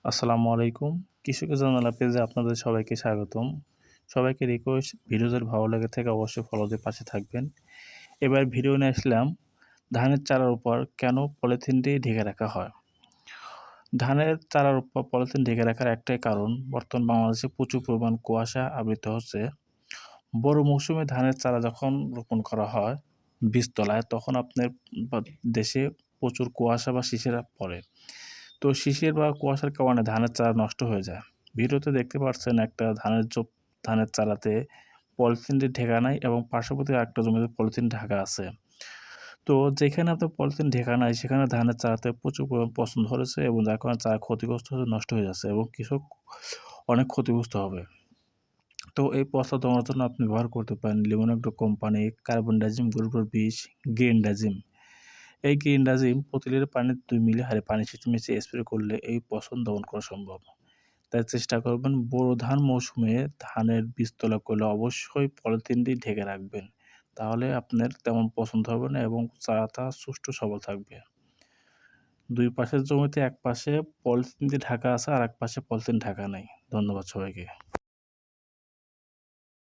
আসসালামু আলাইকুম। কৃষকের জানালা পেজে আপনাদের সবাইকে স্বাগতম। সবাইকে রিকোয়েস্ট ভিডিও যদি ভালো লেগে থাকে অবশ্যই ফলো দিয়ে পাশে থাকবেন। এবার ভিডিও নিয়ে আসলাম ধানের চারার উপর কেন পলিথিন দিয়ে ঢেকে রাখা হয়। ধানের চারার উপর পলিথিন ঢেকে রাখার একটাই কারণ বর্তমান বাংলাদেশে প্রচুর পরিমাণ কুয়াশা আবৃত হচ্ছে। বড় মৌসুমে ধানের চারা যখন রোপণ করা হয় বীজতলায় তখন আপনার দেশে প্রচুর কুয়াশা বা শিশির পড়ে। তো শিশির বা কুয়াশার কারণে ধানের চারা নষ্ট হয়ে যায়। ভিডিওতে দেখতে পাচ্ছেন একটা ধানের চারাতে পলিথিন দিয়ে ঢেকা নাই এবং পার্শ্ববর্তী আরেকটা জমিতে পলিথিন ঢাকা আছে। তো যেখানে আপনার পলিথিন ঢেকা নাই সেখানে ধানের চারাতে প্রচুর পরিমাণ পচন ধরেছে এবং যার কারণে চারা ক্ষতিগ্রস্ত হয়ে নষ্ট হয়ে যাচ্ছে এবং কৃষক অনেক ক্ষতিগ্রস্ত হবে। তো এই পচা দমানোর জন্য আপনি ব্যবহার করতে পারেন লিমোনেগ্রো কোম্পানি কার্বনডাজিম গ্রুপের বিষ গ্রিনডাজিম। এই গ্রিনডাজিম প্রতি লিটার পানিতে ২ মিলি হারে পানি মিশিয়ে স্প্রে করলে এই পচন দমন করা সম্ভব। তাই চেষ্টা করবেন বোরো ধান মৌসুমে ধানের বীজতলা করলে অবশ্যই পলিথিন দিয়ে ঢেকে রাখবেন। তাহলে আপনার তেমন পছন্দ হবে না এবং চারাটা সুষ্ঠু সবল থাকবে। ২ পাশের জমিতে এক পাশে পলিথিন দিয়ে ঢাকা আছে আর এক পাশে পলিথিন ঢাকা নাই। ধন্যবাদ সবাইকে।